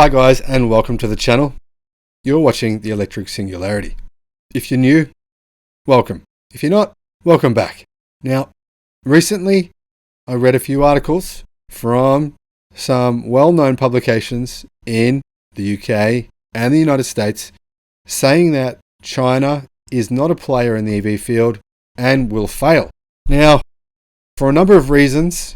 Hi guys, and welcome to the channel. You're watching The Electric Singularity. If you're new, welcome. If you're not, welcome back. Now, recently I read a few articles from some well-known publications in the UK and the United States saying that China is not a player in the EV field and will fail. Now, for a number of reasons,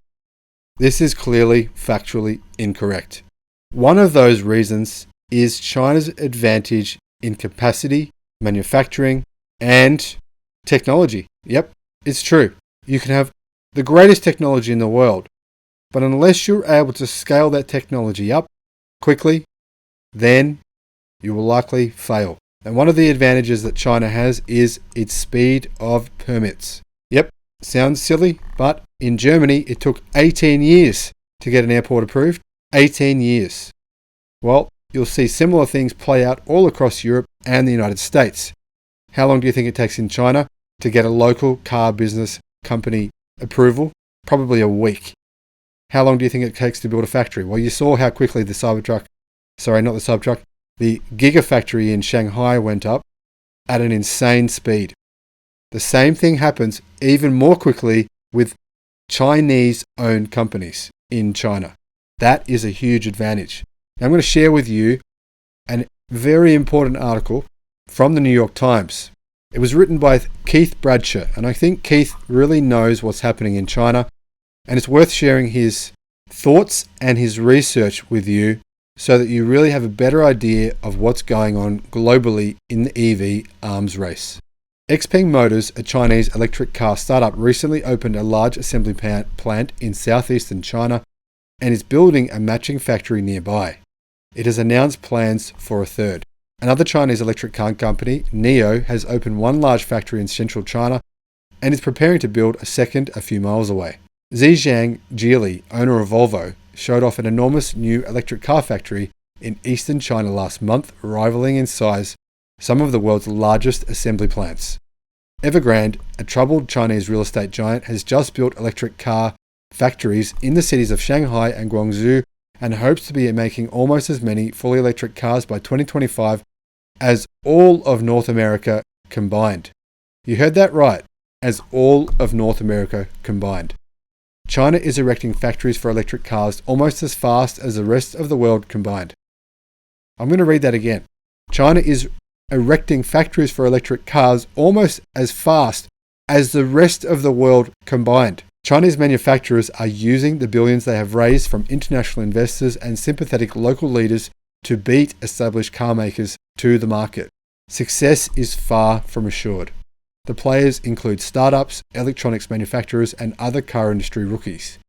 this is clearly factually incorrect. One of those reasons is China's advantage in capacity, manufacturing, and technology. Yep, it's true. You can have the greatest technology in the world, but unless you're able to scale that technology up quickly, then you will likely fail. And one of the advantages that China has is its speed of permits. Yep, sounds silly, but in Germany it took 18 years to get an airport approved. 18 years. Well, you'll see similar things play out all across Europe and the United States. How long do you think it takes in China to get a local car business company approval? Probably a week. How long do you think it takes to build a factory? Well, you saw how quickly the Gigafactory in Shanghai went up at an insane speed. The same thing happens even more quickly with Chinese-owned companies in China. That is a huge advantage. Now, I'm going to share with you a very important article from the New York Times. It was written by Keith Bradshaw, and I think Keith really knows what's happening in China, and it's worth sharing his thoughts and his research with you so that you really have a better idea of what's going on globally in the EV arms race. Xpeng Motors, a Chinese electric car startup, recently opened a large assembly plant in southeastern China and is building a matching factory nearby. It has announced plans for a third. Another Chinese electric car company, NIO, has opened one large factory in central China and is preparing to build a second a few miles away. Zhejiang Geely, owner of Volvo, showed off an enormous new electric car factory in eastern China last month, rivaling in size some of the world's largest assembly plants. Evergrande, a troubled Chinese real estate giant, has just built electric car factories in the cities of Shanghai and Guangzhou and hopes to be making almost as many fully electric cars by 2025 as all of North America combined. You heard that right, as all of North America combined. China is erecting factories for electric cars almost as fast as the rest of the world combined. I'm going to read that again. China is erecting factories for electric cars almost as fast as the rest of the world combined. Chinese manufacturers are using the billions they have raised from international investors and sympathetic local leaders to beat established car makers to the market. Success is far from assured. The players include startups, electronics manufacturers, and other car industry rookies.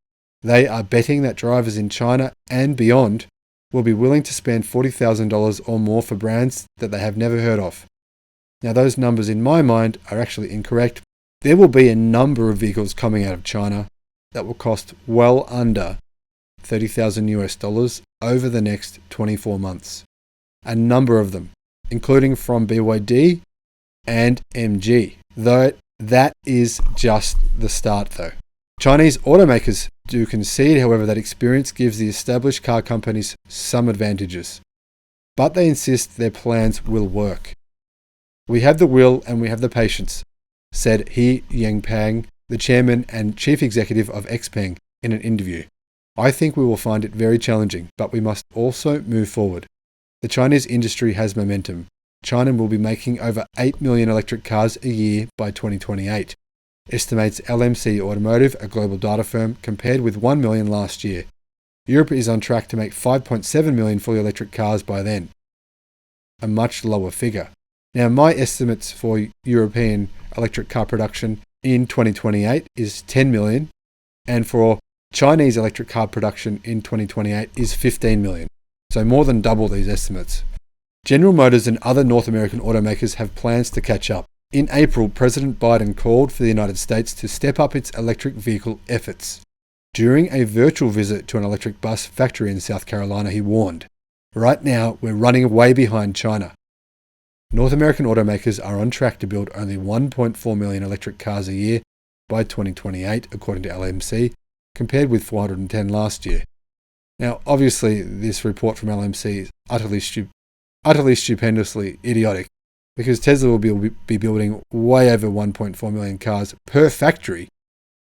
They are betting that drivers in China and beyond will be willing to spend $40,000 or more for brands that they have never heard of. Now, those numbers in my mind are actually incorrect. There will be a number of vehicles coming out of China that will cost well under $30,000 over the next 24 months. A number of them, including from BYD and MG, though that is just the start though. Chinese automakers do concede, however, that experience gives the established car companies some advantages, but they insist their plans will work. We have the will and we have the patience, said He Yangpeng, the chairman and chief executive of Xpeng, in an interview. I think we will find it very challenging, but we must also move forward. The Chinese industry has momentum. China will be making over 8 million electric cars a year by 2028, estimates LMC Automotive, a global data firm, compared with 1 million last year. Europe is on track to make 5.7 million fully electric cars by then, a much lower figure. Now, my estimates for European electric car production in 2028 is 10 million, and for Chinese electric car production in 2028 is 15 million. So more than double these estimates. General Motors and other North American automakers have plans to catch up. In April, President Biden called for the United States to step up its electric vehicle efforts. During a virtual visit to an electric bus factory in South Carolina, he warned, "Right now, we're running way behind China." North American automakers are on track to build only 1.4 million electric cars a year by 2028, according to LMC, compared with 410 last year. Now, obviously, this report from LMC is utterly stupendously idiotic, because Tesla will be building way over 1.4 million cars per factory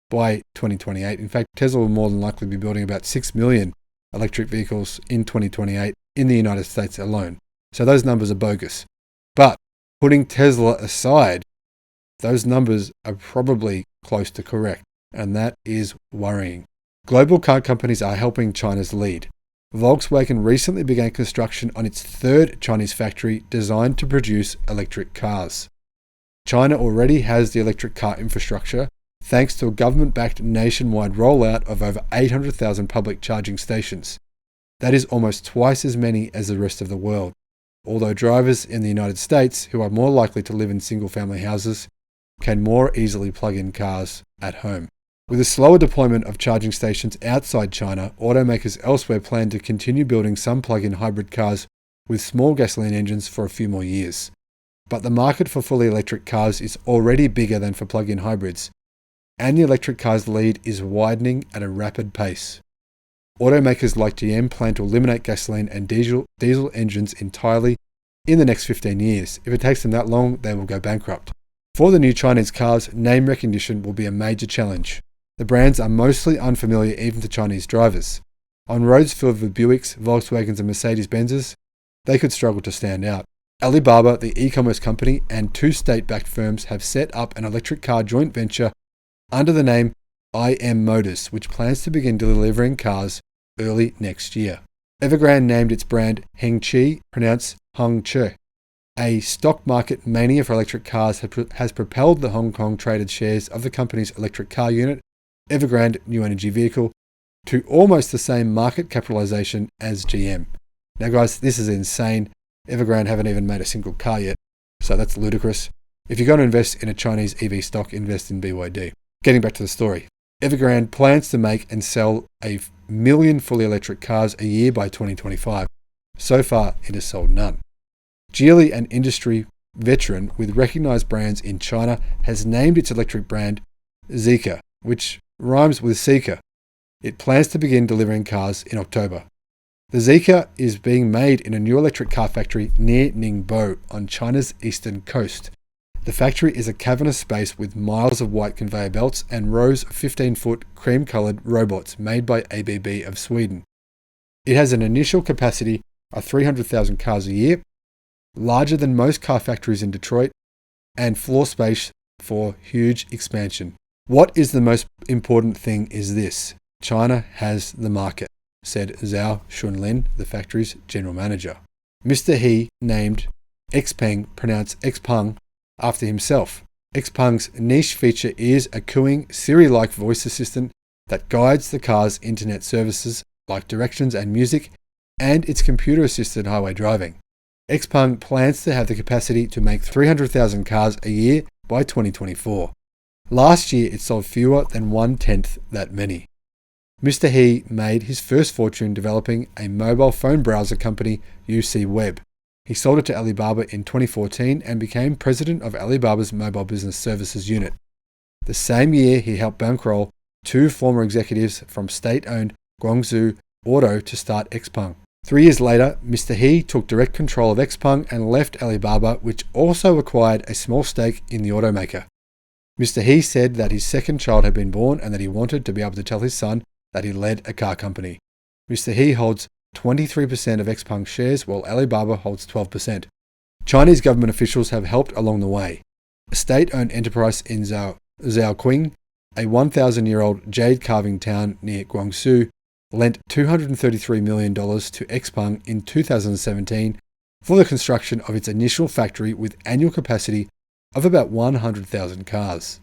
by 2028. In fact, Tesla will more than likely be building about 6 million electric vehicles in 2028 in the United States alone. So those numbers are bogus. But putting Tesla aside, those numbers are probably close to correct, and that is worrying. Global car companies are helping China's lead. Volkswagen recently began construction on its third Chinese factory designed to produce electric cars. China already has the electric car infrastructure thanks to a government-backed nationwide rollout of over 800,000 public charging stations. That is almost twice as many as the rest of the world, although drivers in the United States, who are more likely to live in single-family houses, can more easily plug in cars at home. With a slower deployment of charging stations outside China, automakers elsewhere plan to continue building some plug-in hybrid cars with small gasoline engines for a few more years. But the market for fully electric cars is already bigger than for plug-in hybrids, and the electric car's lead is widening at a rapid pace. Automakers like GM plan to eliminate gasoline and diesel engines entirely in the next 15 years. If it takes them that long, they will go bankrupt. For the new Chinese cars, name recognition will be a major challenge. The brands are mostly unfamiliar even to Chinese drivers. On roads filled with Buicks, Volkswagens and Mercedes-Benzes, they could struggle to stand out. Alibaba, the e-commerce company, and two state-backed firms have set up an electric car joint venture under the name IM Motors, which plans to begin delivering cars early next year. Evergrande named its brand Hengqi, pronounced Hongqi. A stock market mania for electric cars has propelled the Hong Kong traded shares of the company's electric car unit, Evergrande New Energy Vehicle, to almost the same market capitalization as GM. Now guys, this is insane. Evergrande haven't even made a single car yet, so that's ludicrous. If you're going to invest in a Chinese EV stock, invest in BYD. Getting back to the story, Evergrande plans to make and sell 1 million fully electric cars a year by 2025. So far, it has sold none. Geely, an industry veteran with recognized brands in China, has named its electric brand Zeekr, which rhymes with seeker. It plans to begin delivering cars in October. The Zeekr is being made in a new electric car factory near Ningbo on China's eastern coast. The factory is a cavernous space with miles of white conveyor belts and rows of 15-foot cream-coloured robots made by ABB of Sweden. It has an initial capacity of 300,000 cars a year, larger than most car factories in Detroit, and floor space for huge expansion. What is the most important thing is this: China has the market, said Zhao Shunlin, the factory's general manager. Mr. He named Xpeng, pronounced Xpeng, after himself. Xpeng's niche feature is a cooing Siri-like voice assistant that guides the car's internet services like directions and music, and its computer-assisted highway driving. Xpeng plans to have the capacity to make 300,000 cars a year by 2024. Last year, it sold fewer than 1/10 that many. Mr. He made his first fortune developing a mobile phone browser company, UC Web. He sold it to Alibaba in 2014 and became president of Alibaba's Mobile Business Services unit. The same year, he helped bankroll 2 former executives from state-owned Guangzhou Auto to start Xpeng. 3 years later, Mr. He took direct control of Xpeng and left Alibaba, which also acquired a small stake in the automaker. Mr. He said that his second child had been born and that he wanted to be able to tell his son that he led a car company. Mr. He holds 23% of Xpeng shares, while Alibaba holds 12%. Chinese government officials have helped along the way. A state-owned enterprise in Zhaoqing, a 1,000-year-old jade carving town near Guangzhou, lent $233 million to Xpeng in 2017 for the construction of its initial factory with annual capacity of about 100,000 cars.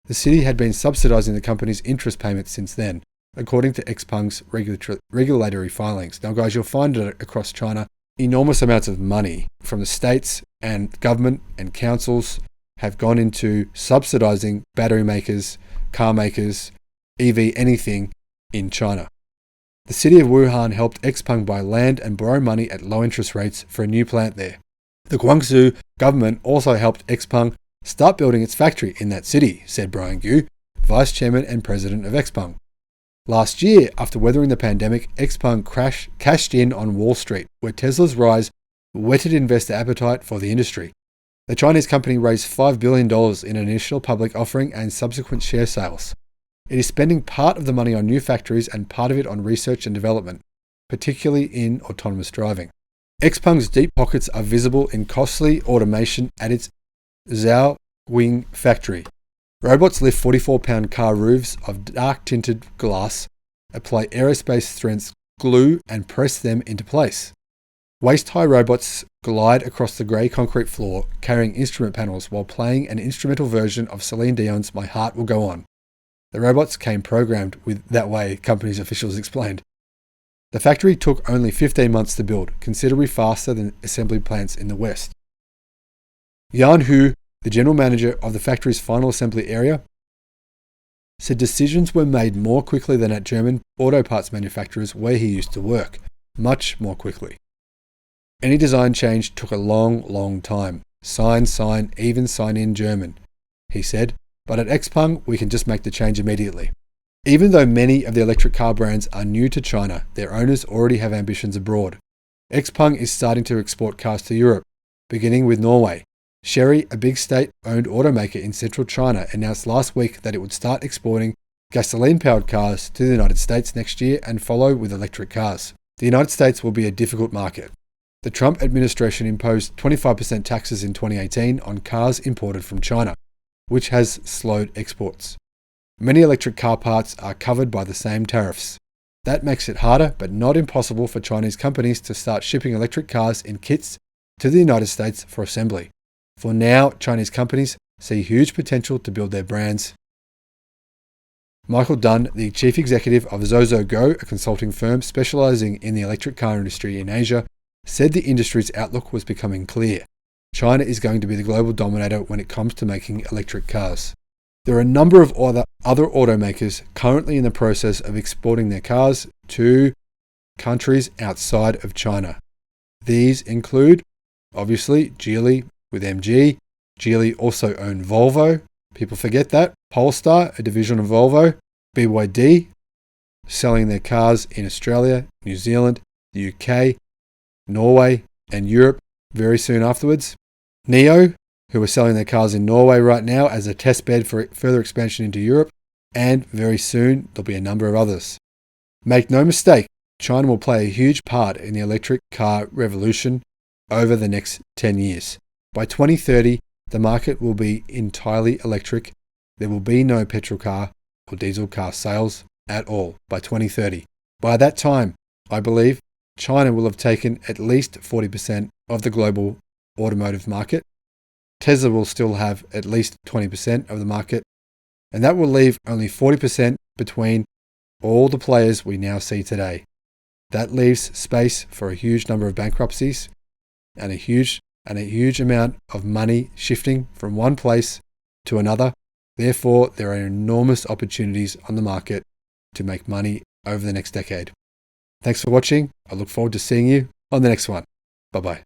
The city had been subsidizing the company's interest payments since then, according to Xpeng's regulatory filings. Now guys, you'll find it across China, enormous amounts of money from the states and government and councils have gone into subsidizing battery makers, car makers, EV anything in China. The city of Wuhan helped Xpeng buy land and borrow money at low interest rates for a new plant there. The Guangzhou government also helped Xpeng start building its factory in that city, said Brian Gu, vice chairman and president of Xpeng. Last year, after weathering the pandemic, Xpeng cashed in on Wall Street, where Tesla's rise whetted investor appetite for the industry. The Chinese company raised $5 billion in an initial public offering and subsequent share sales. It is spending part of the money on new factories and part of it on research and development, particularly in autonomous driving. Xpeng's deep pockets are visible in costly automation at its Zhaowing factory. Robots lift 44-pound car roofs of dark-tinted glass, apply aerospace-strength glue, and press them into place. Waist-high robots glide across the grey concrete floor, carrying instrument panels while playing an instrumental version of Celine Dion's My Heart Will Go On. The robots came programmed with that way, company's officials explained. The factory took only 15 months to build, considerably faster than assembly plants in the West. Yan Hu, the general manager of the factory's final assembly area, said decisions were made more quickly than at German auto parts manufacturers where he used to work, much more quickly. Any design change took a long time. Sign, even sign in German, he said, but at Xpeng we can just make the change immediately. Even though many of the electric car brands are new to China, their owners already have ambitions abroad. Xpeng is starting to export cars to Europe, beginning with Norway. Chery, a big state-owned automaker in central China, announced last week that it would start exporting gasoline-powered cars to the United States next year and follow with electric cars. The United States will be a difficult market. The Trump administration imposed 25% taxes in 2018 on cars imported from China, which has slowed exports. Many electric car parts are covered by the same tariffs. That makes it harder, but not impossible, for Chinese companies to start shipping electric cars in kits to the United States for assembly. For now, Chinese companies see huge potential to build their brands. Michael Dunn, the chief executive of ZozoGo, a consulting firm specializing in the electric car industry in Asia, said the industry's outlook was becoming clear. China is going to be the global dominator when it comes to making electric cars. There are a number of other automakers currently in the process of exporting their cars to countries outside of China. These include, obviously, Geely with MG. Geely also own Volvo. People forget that. Polestar, a division of Volvo. BYD, selling their cars in Australia, New Zealand, the UK, Norway, and Europe very soon afterwards. NIO, who are selling their cars in Norway right now as a test bed for further expansion into Europe, and very soon there'll be a number of others. Make no mistake, China will play a huge part in the electric car revolution over the next 10 years. By 2030, the market will be entirely electric. There will be no petrol car or diesel car sales at all by 2030. By that time, I believe China will have taken at least 40% of the global automotive market. Tesla will still have at least 20% of the market, and that will leave only 40% between all the players we now see today. That leaves space for a huge number of bankruptcies and a huge amount of money shifting from one place to another. Therefore, there are enormous opportunities on the market to make money over the next decade. Thanks for watching. I look forward to seeing you on the next one. Bye-bye.